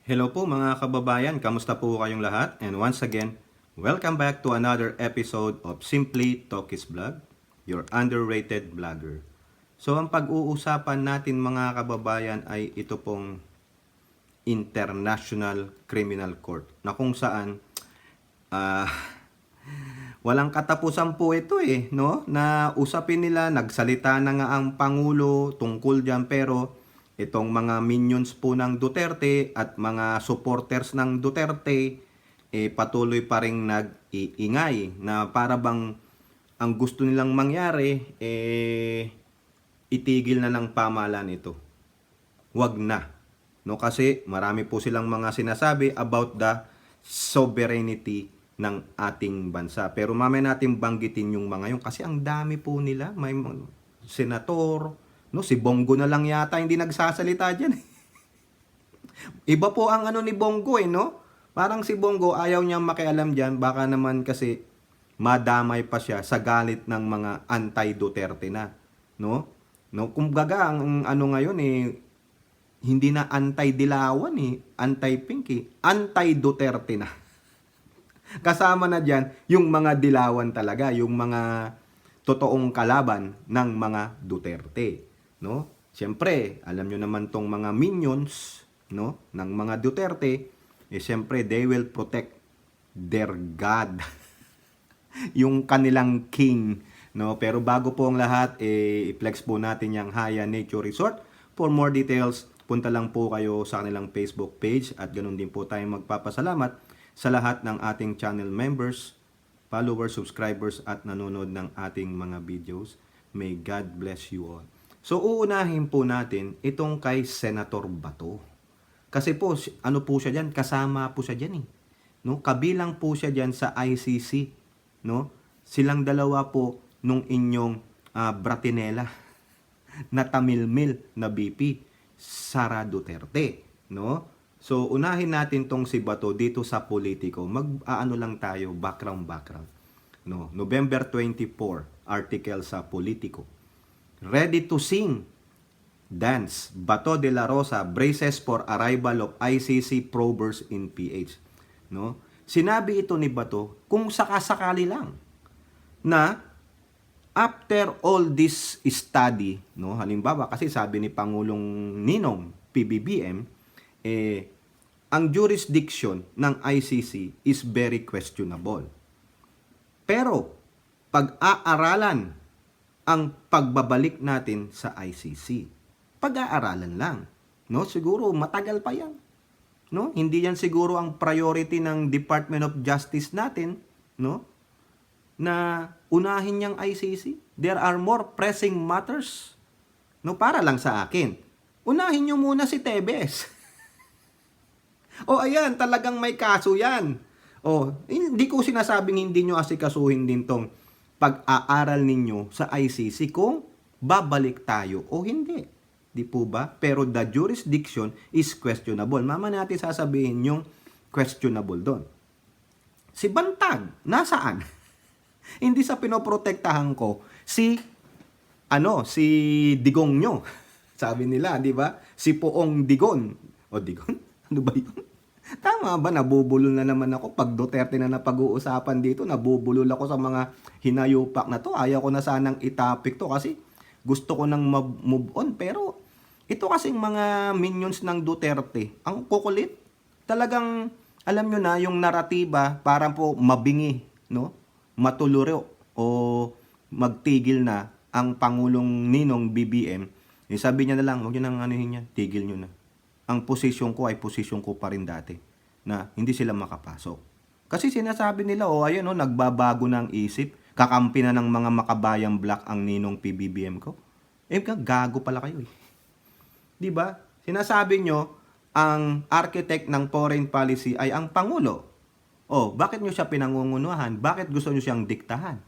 Hello po mga kababayan, kamusta po kayong lahat? And once again, welcome back to another episode of Simply Talkies Vlog, your underrated vlogger. So ang pag-uusapan natin mga kababayan ay ito pong International Criminal Court na kung saan ah walang katapusan po ito no? Na usapin nila, nagsalita na nga ang Pangulo tungkol diyan pero itong mga minions po ng Duterte at mga supporters ng Duterte patuloy pa ring nag-iingay na para bang ang gusto nilang mangyari itigil na ng pamahalaan ito. Wag na. No, kasi marami po silang mga sinasabi about the sovereignty ng ating bansa. Pero mamaya natin banggitin yung mga yun kasi ang dami po nila. May senator, no, si Bongo na lang yata hindi nagsasalita diyan. Iba po ang ano ni Bongo no? Parang si Bongo ayaw niyang makialam diyan, baka naman kasi madamay pa siya sa galit ng mga anti-Duterte na, no? No, kumbaga ang ano ngayon hindi na anti-Dilawan anti-Pink anti-Duterte na. Kasama na diyan yung mga Dilawan talaga, yung mga totoong kalaban ng mga Duterte, no? Siyempre, alam nyo naman tong mga minions, no, ng mga Duterte, siyempre they will protect their God. Yung kanilang king, no? Pero bago po ang lahat, i-flex po natin yung Haya Nature Resort. For more details, punta lang po kayo sa kanilang Facebook page at ganun din po tayo magpapasalamat sa lahat ng ating channel members, followers, subscribers at nanonood ng ating mga videos. May God bless you all. So uunahin po natin itong kay Senator Bato. Kasi po ano po siya diyan, kasama po siya diyan no? Kabilang po siya diyan sa ICC, no? Silang dalawa po nung inyong Bratinela na tamilmil na BP Sara Duterte, no? So unahin natin tong si Bato dito sa politiko. Mag-aano lang tayo, background. No, November 24, article sa Politico. Ready to sing, dance, Bato de la Rosa braces for arrival of ICC probers in PH. No? Sinabi ito ni Bato kung sakasakali lang na after all this study, no, halimbawa kasi sabi ni Pangulong Ninong PBBM, ang jurisdiction ng ICC is very questionable. Pero pag-aaralan ang pagbabalik natin sa ICC. Pag-aaralan lang, no? Siguro matagal pa 'yan. No? Hindi 'yan siguro ang priority ng Department of Justice natin, no? Na unahin niyang ICC. There are more pressing matters. No, para lang sa akin. Unahin niyo muna si Tebes. O ayan, talagang may kaso 'yan. O, hindi ko sinasabing hindi niyo asikasuhin din tong pag-aaral ninyo sa ICC kung babalik tayo o hindi. Di po ba? Pero the jurisdiction is questionable. Mama natin sasabihin yung questionable doon. Si Bantag, nasaan? Hindi sa pinoprotektahan ko si Digong nyo. Sabi nila, di ba? Si Poong Digon. O Digon? Ano ba yun? Tama ba? Nabubulol na naman ako. Pag Duterte na napag-uusapan dito, nabubulol ako sa mga hinayupak na to. Ayaw ko na sanang itapik to kasi gusto ko nang move on. Pero ito kasing mga minions ng Duterte, ang kukulit. Talagang, alam nyo na, yung naratiba, parang po mabingi, no? Matuluro o magtigil na ang Pangulong Ninong BBM. Sabi niya na lang, huwag nyo nang anuhin niya, tigil nyo na. Ang posisyon ko ay posisyon ko pa rin dati na hindi sila makapasok. Kasi sinasabi nila, ayun, nagbabago ng isip, kakampi na ng mga makabayang black ang Ninong PBBM ko. Gago pala kayo Di ba? Sinasabi nyo, ang architect ng foreign policy ay ang Pangulo. Bakit nyo siya pinangungunahan? Bakit gusto nyo siyang diktahan?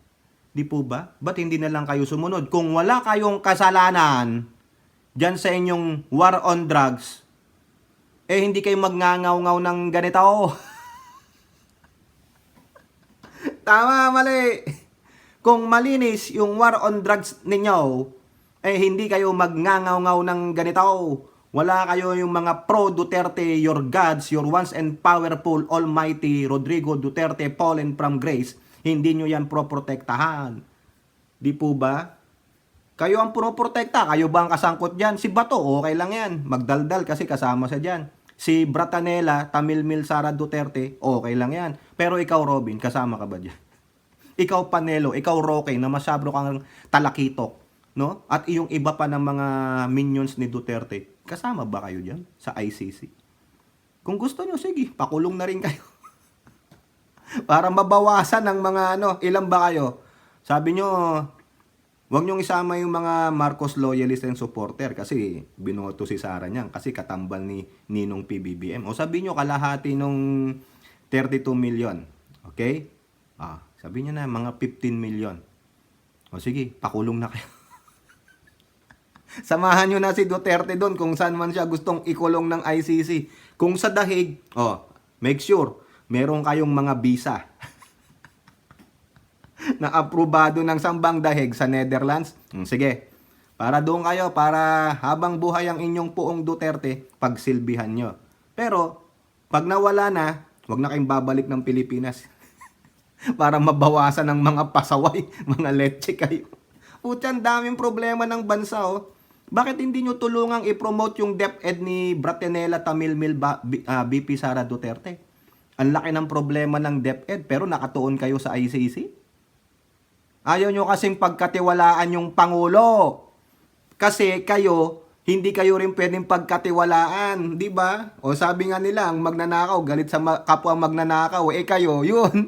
Di po ba? Ba't hindi na lang kayo sumunod? Kung wala kayong kasalanan dyan sa inyong war on drugs, hindi kayo magngangaw-ngaw ng ganito. Tama, mali. Kung malinis yung war on drugs ninyo, hindi kayo magngangaw-ngaw ng ganito. Wala kayo yung mga pro-Duterte, your gods, your once and powerful, almighty Rodrigo Duterte fallen from grace. Hindi nyo yan proprotektahan. Di po ba? Kayo ang pinoprotekta. Kayo ba ang kasangkot dyan? Si Bato, okay lang yan. Magdaldal kasi kasama sa dyan. Si Bratanela, Tamilmil Sara Duterte, okay lang yan. Pero ikaw, Robin, kasama ka ba dyan? Ikaw, Panelo, ikaw, Roque, na masyado kang talakitok, no? At yung iba pa ng mga minions ni Duterte, kasama ba kayo dyan sa ICC? Kung gusto nyo, sige, pakulong na rin kayo. Para mabawasan ng mga ilan ba kayo? Sabi nyo, huwag nyong isama yung mga Marcos loyalist and supporter kasi binoto si Sara niyan kasi katambal ni Ninong PBBM. O sabi nyo, kalahati nung 32 million. Okay? Sabi nyo na, mga 15 million. O sige, pakulong na kayo. Samahan nyo na si Duterte doon kung saan man siya gustong ikulong ng ICC. Kung sa dahig, make sure, meron kayong mga visa na aprobado ng sambang dahig sa Netherlands. Sige, para doon kayo, para habang buhay ang inyong puong Duterte, pagsilbihan nyo. Pero, pag nawala na, huwag na kayong babalik ng Pilipinas. Para mabawasan ng mga pasaway, mga leche kayo. Putyan, daming problema ng bansa, Bakit hindi nyo tulungang i-promote yung DepEd ni Bratanela Tamilmil BP Sara Duterte? Ang laki ng problema ng DepEd, pero nakatuon kayo sa ICC? Ayaw nyo kasing pagkatiwalaan yung Pangulo. Kasi kayo, hindi kayo rin pwedeng pagkatiwalaan, di ba? O sabi nga nila, ang magnanakaw, galit sa kapwa magnanakaw. Kayo, yun.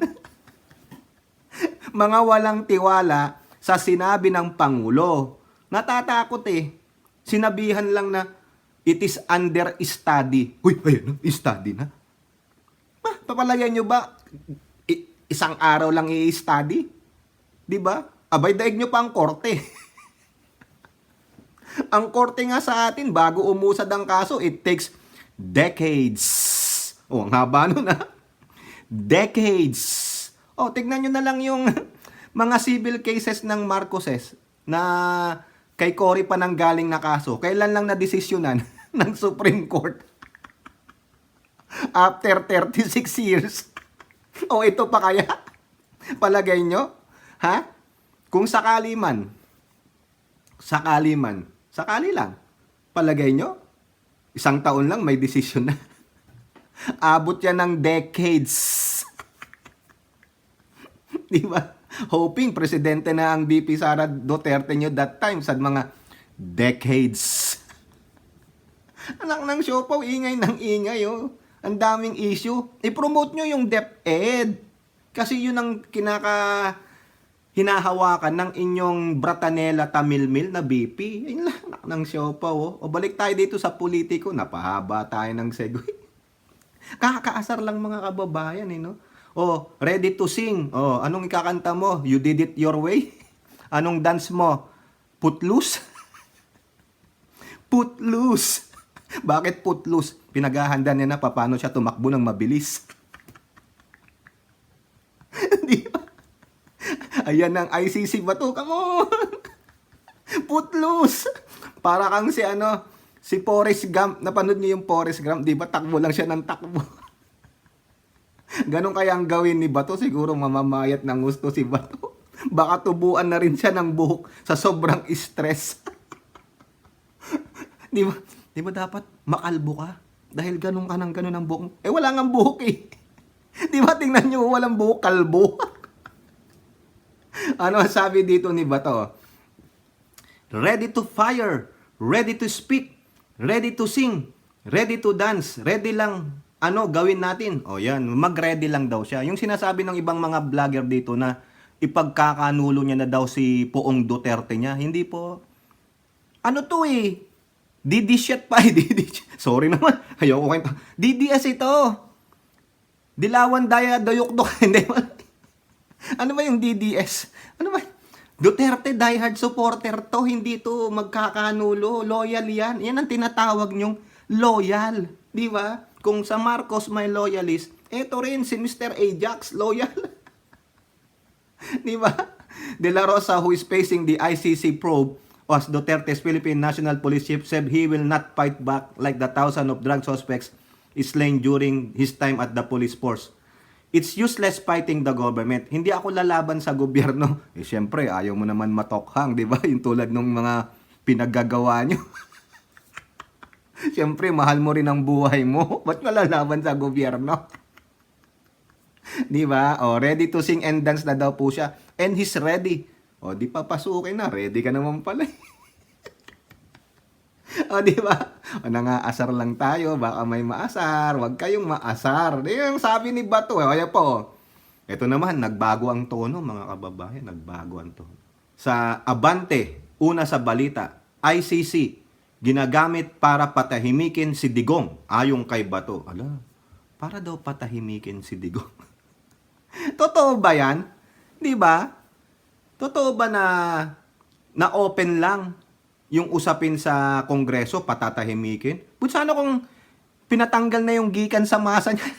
Mga walang tiwala sa sinabi ng Pangulo. Natatakot Sinabihan lang na, it is under study. Uy, ayun, study na. Papalagay nyo ba, isang araw lang i-study? Diba? Abay, daig nyo pa ang korte. Ang korte nga sa atin, bago umusad ang kaso, it takes decades. Ang haba nun Decades. Tignan nyo na lang yung mga civil cases ng Marcoses na kay Cory pa nang galing na kaso. Kailan lang na-desisyonan ng Supreme Court? After 36 years. Ito pa kaya? Palagay nyo? Kung sakali lang, palagay nyo, isang taon lang may desisyon na. Abot yan ng decades. Di ba? Hoping presidente na ang BP Sara Duterte nyo that time sa mga decades. Anak ng siopaw, ingay ng ingay, Ang daming issue. I-promote nyo yung DepEd. Kasi yun ang hinahawakan ng inyong Bratanela Tamilmil na BP. Ayun lang, anak ng siopaw, O balik tayo dito sa politiko. Napahaba tayo ng segue. Kakaasar lang mga kababayan, ready to sing. Anong ikakanta mo? You did it your way? Anong dance mo? Footloose? Footloose. Bakit footloose? Pinaghahanda niya na paano siya tumakbo ng mabilis. Di ba? Ayan ang ICC ba to? Come on! Footloose! Para kang si Forrest Gump. Napanood niyo yung Forrest Gump? Di ba? Takbo lang siya ng takbo. Ganon kaya ang gawin ni Bato? Siguro mamamayat ng gusto si Bato. Baka tubuan na rin siya ng buhok sa sobrang stress. Di ba dapat makalbo ka? Dahil ganon ka ng ganon ang buhok. Wala nga buhok Di ba tingnan nyo, walang buhok, kalbo. Ano sabi dito ni Bato? Ready to fire, ready to speak, ready to sing, ready to dance, ready lang, gawin natin. Yan, mag-ready lang daw siya. Yung sinasabi ng ibang mga vlogger dito na ipagkakanulo niya na daw si Poong Duterte niya, hindi po. DDS pa Sorry naman, ayoko kwento. DDS ito. Dilawan Daya Dayukdok. Hindi ba? Ano ba yung DDS? Ano ba? Duterte diehard supporter to, hindi to magkakanulo. Loyal yan. Yan ang tinatawag nyong loyal. Di ba? Kung sa Marcos may loyalist, eto rin si Mr. Ajax, loyal. Di ba? De La Rosa, who is facing the ICC probe as Duterte's Philippine National Police Chief said he will not fight back like the thousand of drug suspects slain during his time at the police force. It's useless fighting the government. Hindi ako lalaban sa gobyerno. Eh, syempre, ayaw mo naman matokhang, di ba? Yung tulad ng mga pinaggagawa nyo. Syempre, mahal mo rin ang buhay mo. Ba't ka lalaban sa gobyerno? Di ba? O, ready to sing and dance na daw po siya. And he's ready. O, di pa pasukin na. Ready ka naman pala. O, di ba? O, nangaasar lang tayo. Baka may maasar. Huwag kayong maasar. Di yung sabi ni Bato. Kaya po, ito naman, nagbago ang tono, mga kababayan. Nagbago ang tono. Sa Abante, una sa balita, ICC, ginagamit para patahimikin si Digong. Ayon kay Bato. Ala, para daw patahimikin si Digong. Totoo ba yan? Di ba? Totoo ba na open lang yung usapin sa Kongreso, patatahimikin? But sana kung pinatanggal na yung gikan sa masa niya.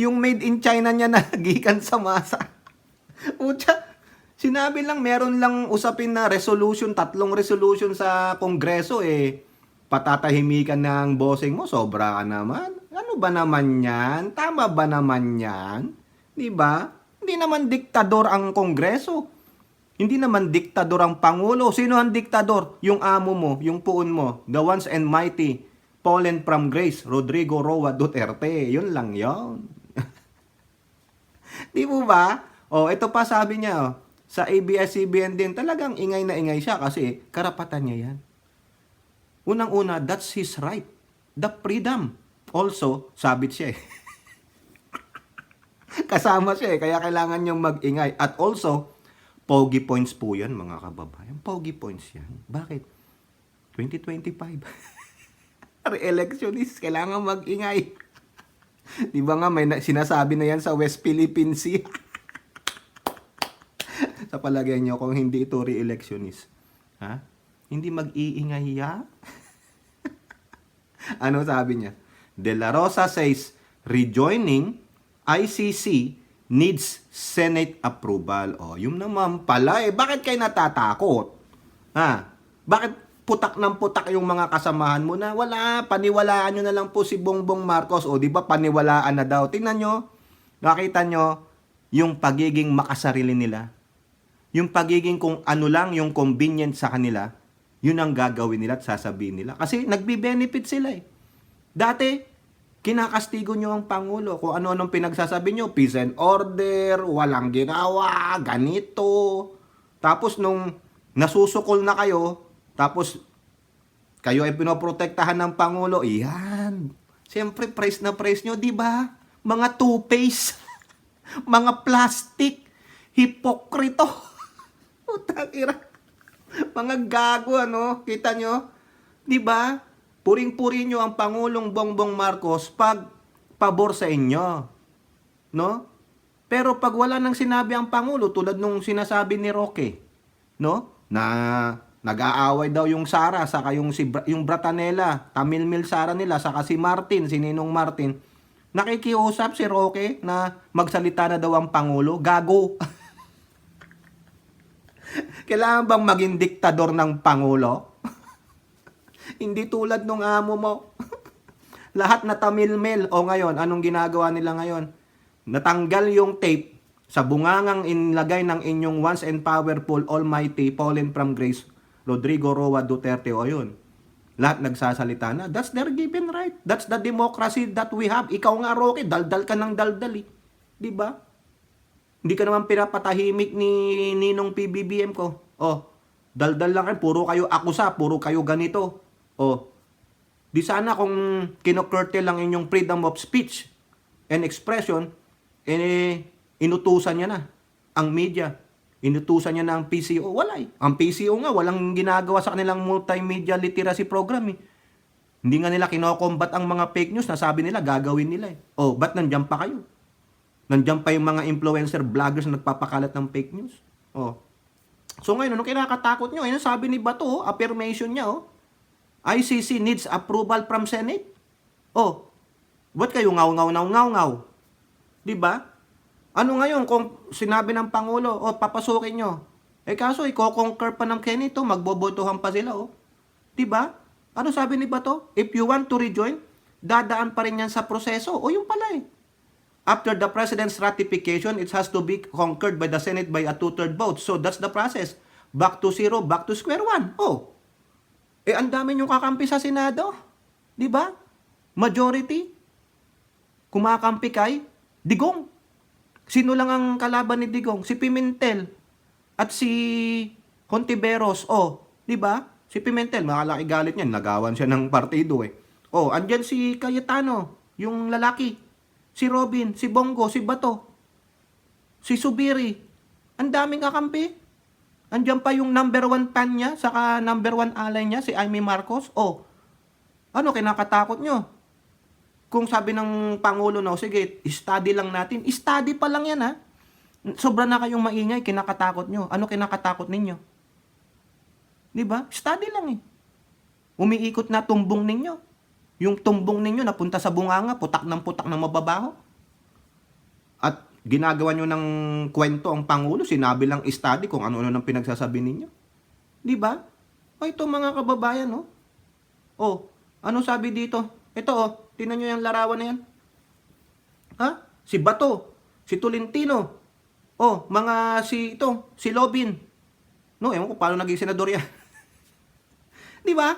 Yung made in China niya na gikan sa masa. Pucha, sinabi lang, meron lang usapin na resolution, 3 resolution sa Kongreso, patatahimikan ng bossing mo, sobra ka naman. Ano ba naman yan? Tama ba naman yan? Di ba? Hindi naman diktador ang Kongreso. Hindi naman diktador ang Pangulo. Sino ang diktador? Yung amo mo, yung puon mo. The once and mighty, fallen from grace, Rodrigo Roa Duterte. Yun lang yun. Di po ba? O, ito pa sabi niya, sa ABS-CBN din, talagang ingay na ingay siya kasi karapatan niya yan. Unang-una, that's his right. The freedom. Also, sabit siya Kasama siya kaya kailangan niyang mag-ingay. At also, pogi points po yan, mga kababayan. Pogi points yan. Bakit? 2025. Re-electionist, kailangan mag-ingay. Di ba nga, may sinasabi na yan sa West Philippine Sea. Sa palagay niyo, kung hindi ito re-electionist, ha? Hindi mag-iingay ya? Ano sabi niya? De La Rosa says, rejoining ICC needs Senate approval. O, yun naman pala Bakit kayo natatakot? Ha? Bakit putak ng putak yung mga kasamahan mo na wala, paniwalaan nyo na lang po si Bongbong Marcos. O, di ba paniwalaan na daw? Tingnan nyo, nakita nyo yung pagiging makasarili nila. Yung pagiging kung ano lang yung convenient sa kanila, yun ang gagawin nila at sasabihin nila. Kasi nagbi-benefit sila Dati, kinakastigo nyo ang Pangulo. Kung ano-anong pinagsasabi nyo, peace and order, walang ginawa, ganito. Tapos nung nasusukol na kayo, tapos kayo ay pinoprotektahan ng Pangulo, iyan. Siyempre, price na price nyo, di ba? Mga two-face, mga plastic, hipokrito. Utang-ira. Mga gago, Kita nyo? Di ba? Puring-puri nyo ang Pangulong Bongbong Marcos pag pabor sa inyo. No? Pero pag wala nang sinabi ang Pangulo, tulad nung sinasabi ni Roque, no? Na nag-aaway daw yung Sara, saka yung Bratanela, Tamil Mil Sara nila, saka si Martin, si Ninong Martin. Nakikiusap si Roque na magsalita na daw ang Pangulo. Gago. Kailangan bang maging diktador ng Pangulo? Hindi tulad nung amo mo. Lahat na tamilmel. O ngayon, anong ginagawa nila ngayon? Natanggal yung tape sa bungangang inlagay ng inyong once and powerful, almighty, fallen from grace, Rodrigo Roa Duterte. O yun. Lahat nagsasalita na. That's their given right. That's the democracy that we have. Ikaw nga, Roque, daldal ka ng daldal Diba? Hindi ka naman pinapatahimik ni Ninong PBBM ko. Daldal lang kayo. Puro kayo akusa. Puro kayo ganito. Di sana kung kinocurtail lang inyong freedom of speech and expression, inutusan niya na ang media. Inutusan niya na ang PCO. Wala Ang PCO nga, walang ginagawa sa kanilang multimedia literacy program Hindi nga nila kinokombat ang mga fake news na sabi nila, gagawin nila ba't nandyan pa kayo? Nandyan pa yung mga influencer, vloggers na nagpapakalat ng fake news. So ngayon, ano kinakatakot nyo? Ayun, sabi ni Bato, affirmation niya, ICC needs approval from Senate. Ba't kayo ngaw-ngaw? Diba? Ano ngayon kung sinabi ng Pangulo, papasukin nyo. Eh kaso, i-conquer pa ng Kenny to, magbobotohan pa sila, oh. Diba? Ano sabi ni Bato? If you want to rejoin, dadaan pa rin yan sa proseso. O yung pala eh. After the President's ratification, it has to be conquered by the Senate by a two-third vote. So that's the process. Back to zero, back to square one. Oh. Eh, ang dami yung kakampi sa Senado. Diba? Majority. Kumakampi kay Digong. Sino lang ang kalaban ni Digong? Si Pimentel at si Hontiveros. Oh, di ba? Si Pimentel, makalaki galit niyan. Nagawan siya ng partido eh. Oh, andyan si Cayetano, yung lalaki. Si Robin, si Bongo, si Bato. Si Subiri. Ang daming kakampi. Andyan pa yung number 1 fan niya, saka number 1 ally niya, si Amy Marcos. Oh, ano kinakatakot nyo? Kung sabi ng Pangulo na, sige, study lang natin. Study pa lang yan, ha? Sobra na kayong maingay, kinakatakot nyo. Ano kinakatakot ninyo? Diba? Study lang eh. Umiikot na tumbong ninyo. Yung tumbong ninyo napunta sa bunganga, putak ng mababaho. At ginagawa nyo ng kwento ang Pangulo, sinabi lang study kung ano-ano nang pinagsasabi ninyo. Diba? O ito mga kababayan, no? O, ano sabi dito? Ito, oh, tinan nyo yung larawan na yan. Ha? Si Bato, si Tolentino, oh, si Lobin. No, ewan ko paano naging senador yan. Di ba?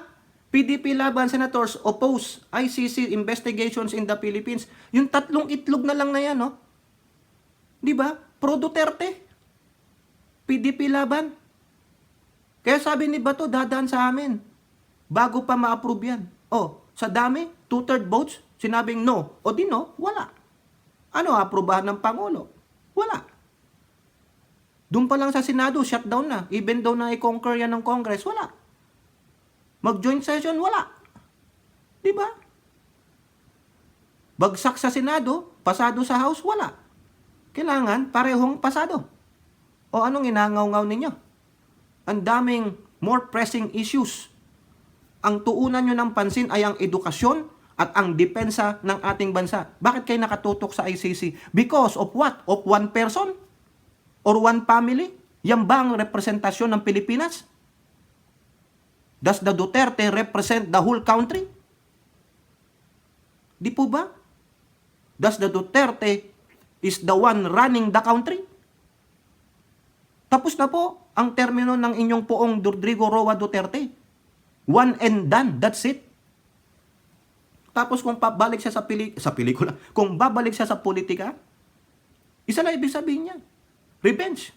PDP laban senators oppose ICC investigations in the Philippines. Yung tatlong itlog na lang na yan, no? Di ba? Pro Duterte. PDP laban. Kaya sabi ni Bato, dadaan sa amin. Bago pa ma-approve yan. Oh, sa dami, 2/3 votes, sinabing no. O di no, wala. Ano, aprobahan ng Pangulo? Wala. Doon pa lang sa Senado, shutdown na. Even though na i-conquer yan ng Congress, wala. Mag-joint session, wala. Diba? Bagsak sa Senado, pasado sa House, wala. Kailangan parehong pasado. O anong inangaw-ngaw ninyo? Ang daming more pressing issues. Ang tuunan nyo ng pansin ay ang edukasyon at ang depensa ng ating bansa. Bakit kayo nakatutok sa ICC? Because of what? Of one person? Or one family? Yan ba ang representasyon ng Pilipinas? Does the Duterte represent the whole country? Di po ba? Does the Duterte is the one running the country? Tapos na po ang termino ng inyong poong Rodrigo Roa Duterte. One and done. That's it. Tapos kung babalik siya sa pelikula, kung babalik siya sa politika, isa lang ibig sabihin niya. Revenge.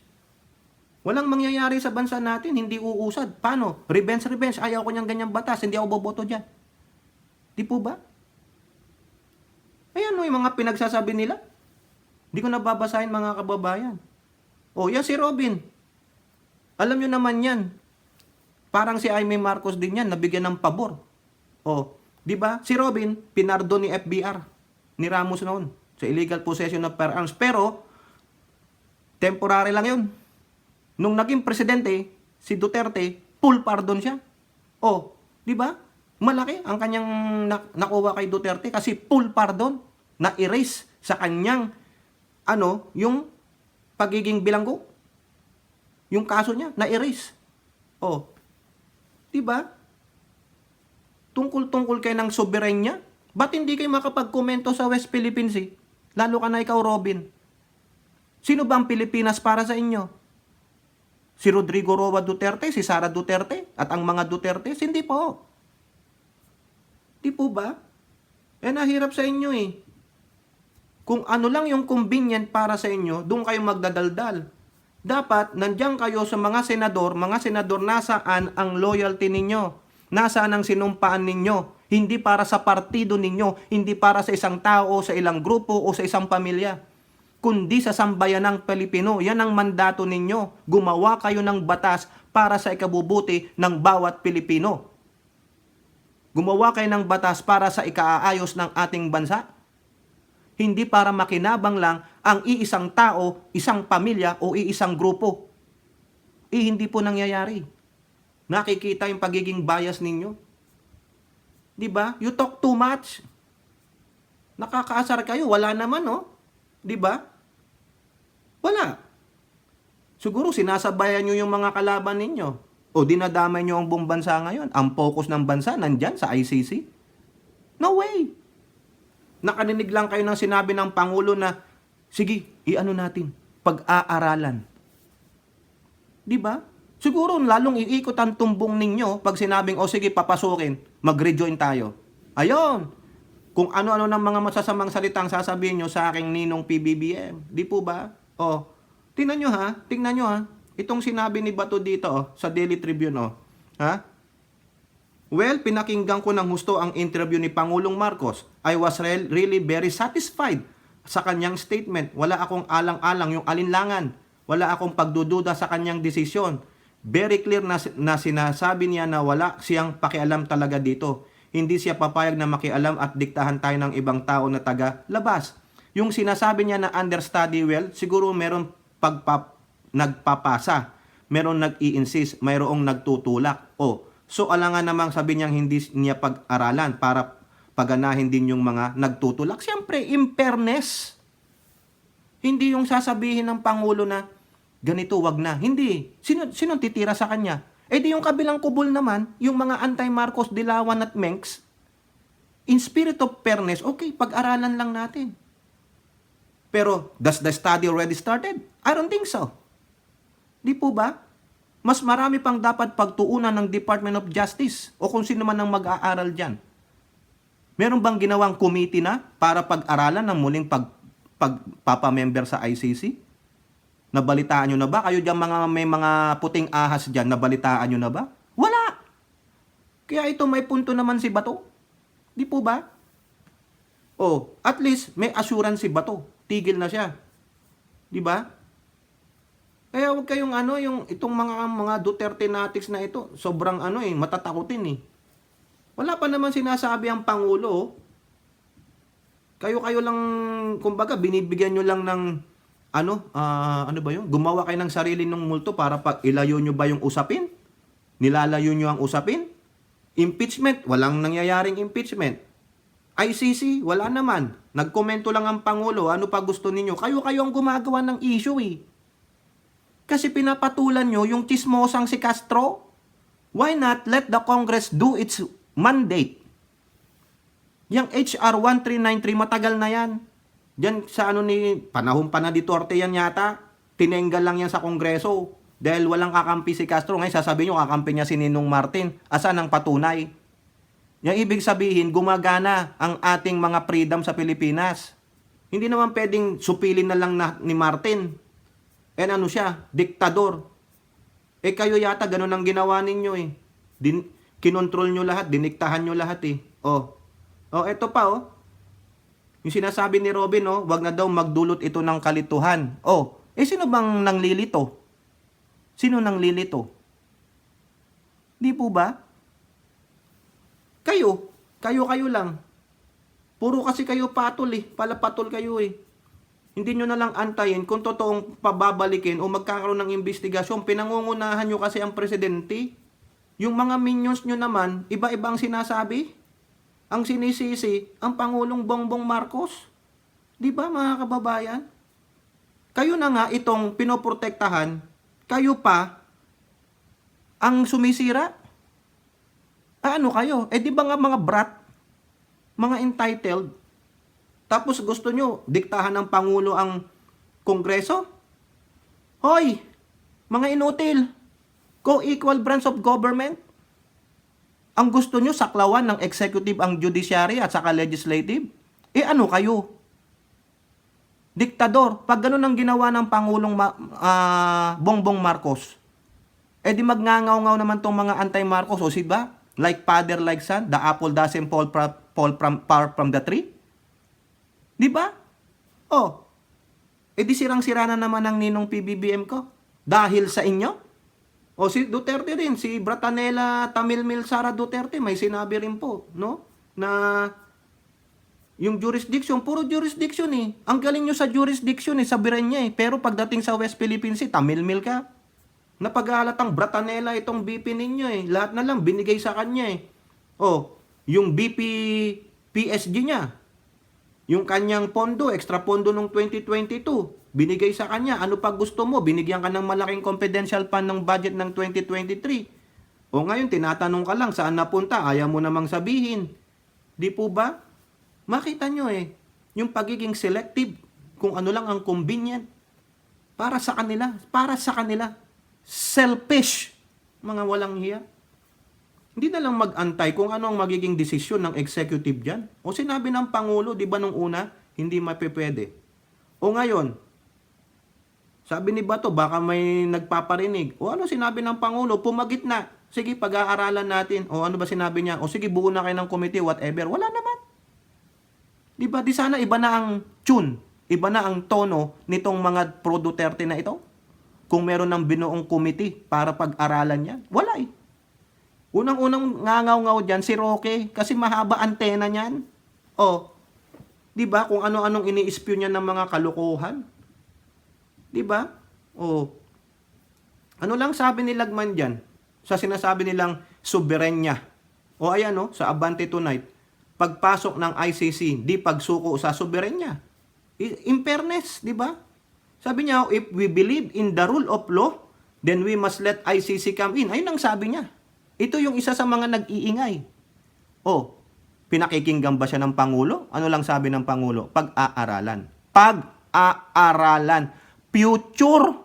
Walang mangyayari sa bansa natin, hindi uusad. Paano? Revenge. Ayaw ko niyang ganyang batas, hindi ako boboto dyan. Di po ba? Ayan yung mga pinagsasabi nila. Hindi ko nababasahin mga kababayan. O, yan si Robin. Alam nyo naman yan. Parang si Amy Marcos din yan, nabigyan ng pabor. O, di ba? Si Robin, pinardo ni FBR, ni Ramos noon, sa illegal possession of firearms. Pero, temporary lang yun. Nung naging presidente, si Duterte, full pardon siya. O, di ba? Malaki ang kanyang nakuha kay Duterte kasi full pardon na erase sa kanyang yung pagiging bilanggo. Yung kaso niya na erase. O, di ba? Tungkol kayo ng soberanya, ba't hindi kayo makapag-komento sa West Philippines eh? Lalo ka na ikaw, Robin. Sino ba ang Pilipinas para sa inyo? Si Rodrigo Roa Duterte, si Sara Duterte, at ang mga Duterte? Hindi po. Di po ba? Eh, nahirap sa inyo eh. Kung ano lang yung convenient para sa inyo, doon kayo magdadaldal. Dapat, nandiyan kayo sa mga senador, nasaan ang loyalty ninyo? Nasaan ang sinumpaan ninyo? Hindi para sa partido ninyo, hindi para sa isang tao, sa ilang grupo, o sa isang pamilya. Kundi sa sambayanang Pilipino. Yan ang mandato ninyo. Gumawa kayo ng batas para sa ikabubuti ng bawat Pilipino. Gumawa kayo ng batas para sa ikaaayos ng ating bansa. Hindi para makinabang lang ang iisang tao, isang pamilya o iisang grupo. Hindi po nangyayari. Nakikita yung pagiging bias ninyo. Di ba? You talk too much. Nakakaasar kayo. Wala naman, no? Di ba? Wala. Siguro sinasabayan nyo yung mga kalaban ninyo. O dinadamay nyo ang buong bansa ngayon. Ang focus ng bansa nandyan sa ICC. No way. Nakaninig lang kayo ng sinabi ng Pangulo na, sige, iano natin, pag-aaralan. Di ba? Siguro lalong iikot ang tumbong ninyo pag sinabing, o sige, papasukin, mag-rejoin tayo. Ayon. Kung ano-ano ng mga masasamang salitang sasabihin nyo sa aking ninong PBBM. Di po ba? O, tingnan nyo ha. Itong sinabi ni Bato dito sa Daily Tribune. Ha? Well, pinakinggan ko ng husto ang interview ni Pangulong Marcos. I was really very satisfied sa kanyang statement. Wala akong alang-alang yung alinlangan. Wala akong pagdududa sa kanyang desisyon. Very clear na sinasabi niya na wala siyang pakialam talaga dito. Hindi siya papayag na makialam at diktahan tayo ng ibang tao na taga-labas. Yung sinasabi niya na understudy, well, siguro meron nagpapasa. Meron nag-i-insist. Mayroong nagtutulak. So alangan namang sabi niyang hindi niya pag-aralan para paganahin din yung mga nagtutulak. Siyempre, in fairness. Hindi yung sasabihin ng Pangulo na ganito, wag na. Hindi. Sino titira sa kanya? Di yung kabilang kubol naman, yung mga anti-Marcos, Dilawan at Mengs, in spirit of fairness, okay, pag-aralan lang natin. Pero, does the study already started? I don't think so. Di po ba? Mas marami pang dapat pagtuunan ng Department of Justice o kung sino man ang mag-aaral dyan. Meron bang ginawang committee na para pag-aralan ng muling pagpapamember sa ICC? Nabalitaan nyo na ba? Kayo dyan may mga puting ahas dyan, nabalitaan nyo na ba? Wala! Kaya ito may punto naman si Bato. Di po ba? At least may assurance si Bato. Tigil na siya. Di ba? Kaya huwag kayong itong mga Duterte natics na ito, sobrang matatakutin eh. Wala pa naman sinasabi ang Pangulo. Kayo lang, kumbaga, binibigyan nyo lang ng gumawa kayo ng sarili ng multo para ilayo nyo ba yung usapin? Nilalayo nyo ang usapin? Impeachment, walang nangyayaring impeachment. ICC, wala naman. Nagkomento lang ang Pangulo, ano pa gusto ninyo? Kayo ang gumagawa ng issue eh. Kasi pinapatulan nyo yung chismosang si Castro. Why not let the Congress do its mandate? Yang HR 1393, matagal na yan. Diyan sa panahon pa na Duterte yan yata, tinenggal lang yan sa Kongreso. Dahil walang kakampi si Castro. Ngayon sasabihin nyo, kakampi niya si Ninong Martin. Asan ang patunay? Yung ibig sabihin, gumagana ang ating mga freedom sa Pilipinas. Hindi naman pwedeng supilin na lang ni Martin. Siya? Diktador. Kayo yata, ganun ang ginawa ninyo eh. Kinontrol nyo lahat, diniktahan nyo lahat eh. Eto pa Yung sinasabi ni Robin, wag na daw magdulot ito ng kalituhan. Sino bang nanglilito? Sino nanglilito? Di po ba? Kayo lang. Puro kasi kayo patol eh. Palapatol kayo eh. Hindi nyo na lang antayin kung totoong pababalikin o magkakaroon ng investigasyon. Pinangungunahan nyo kasi ang presidente. Yung mga minions nyo naman, iba-ibang sinasabi. Ang sinisisi, ang Pangulong Bongbong Marcos. Di ba mga kababayan? Kayo na nga itong pinoprotektahan, kayo pa ang sumisira. Ano kayo? Di ba nga mga brat? Mga entitled? Tapos gusto nyo, diktahan ng Pangulo ang Kongreso? Hoy! Mga inutil! Co-equal branch of government? Ang gusto nyo, saklawan ng executive ang judiciary at saka legislative? Ano kayo? Diktador. Pag ganun ang ginawa ng Pangulong Bongbong Marcos, di magngangaw-ngaw naman tong mga anti-Marcos. O siba? Like father, like son, the apple doesn't fall far from the tree? Di ba? Di sirang-sira na naman ang ninong PBBM ko. Dahil sa inyo? Si Duterte rin, si Bratanela Tamilmil Sara Duterte, may sinabi rin po, na yung jurisdiction, puro jurisdiction eh. Ang galing nyo sa jurisdiction sabihin niya eh. Pero pagdating sa West Philippines, Tamilmil ka. Napag-ahalatang Bratanela itong BP ninyo eh. Lahat na lang binigay sa kanya eh. Yung BP PSG niya, yung kanyang pondo, extra pondo nung 2022, binigay sa kanya. Ano pa gusto mo? Binigyan ka ng malaking confidential fund ng budget ng 2023. O ngayon, tinatanong ka lang saan napunta, ayaw mo namang sabihin. Di po ba? Makita nyo yung pagiging selective, kung ano lang ang convenient, para sa kanila, selfish, mga walang hiya. Hindi na lang mag-antay kung ano ang magiging desisyon ng executive dyan. O sinabi ng Pangulo, di ba nung una, hindi mapipwede. O ngayon, sabi ni Bato, baka may nagpaparinig. O ano sinabi ng Pangulo, pumagit na. Sige, pag-aaralan natin. O ano ba sinabi niya? O sige, buo na kayo ng committee, whatever. Wala naman. Di ba? Di sana iba na ang tune, iba na ang tono nitong mga pro Duterte na ito. Kung meron ng binuong committee para pag-aralan yan. Wala eh. Unang-unang ngangaw-ngaw dyan si Roque kasi mahaba antena niyan. O, di ba? Kung ano-anong ini-spew niya ng mga kalokohan. Di ba? O, ano lang sabi ni Lagman dyan sa sinasabi nilang soberenya. O ayan sa Abante Tonight, pagpasok ng ICC, di pagsuko sa soberenya. In fairness, di ba? Sabi niya, if we believe in the rule of law, then we must let ICC come in. Ayun ang sabi niya. Ito yung isa sa mga nag-iingay. Pinakikinggan ba siya ng Pangulo? Ano lang sabi ng Pangulo? Pag-aaralan. Pag-aaralan. Future.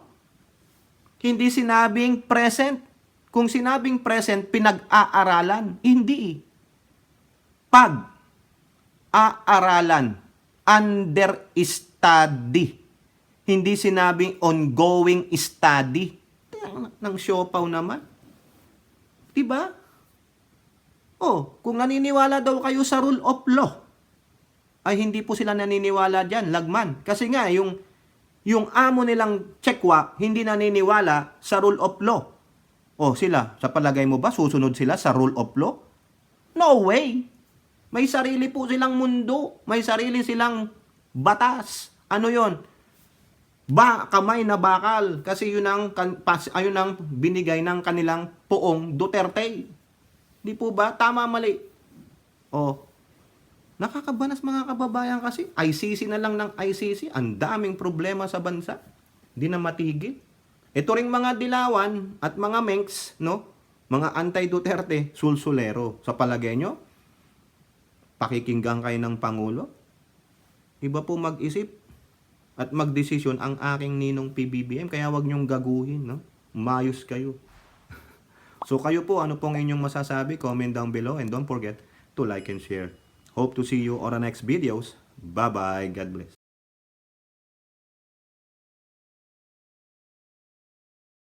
Hindi sinabing present. Kung sinabing present, pinag-aaralan. Hindi. Pag-aaralan. Under study. Hindi sinabing ongoing study. Nang siopaw naman. Diba? Kung naniniwala daw kayo sa rule of law, ay hindi po sila naniniwala dyan, Lagman. Kasi nga, yung amo nilang Chekwa, hindi naniniwala sa rule of law. Sila, sa palagay mo ba, susunod sila sa rule of law? No way! May sarili po silang mundo. May sarili silang batas. Ano yon? Kamay na bakal. Kasi yun ang binigay ng kanilang poong Duterte. Di po ba? Tama, mali. Nakakabanas mga kababayan kasi. ICC na lang ng ICC. Ang daming problema sa bansa. Di na matigil. Ito ring mga dilawan at mga menks, mga anti-Duterte, sulsulero. Sa palagay nyo, pakikinggan kayo ng Pangulo? Iba po mag-isip at magdesisyon ang aking ninong PBBM. Kaya wag nyong gaguhin, Umayos kayo. So kayo po, ano pong inyong masasabi? Comment down below and don't forget to like and share. Hope to see you on the next videos. Bye-bye. God bless.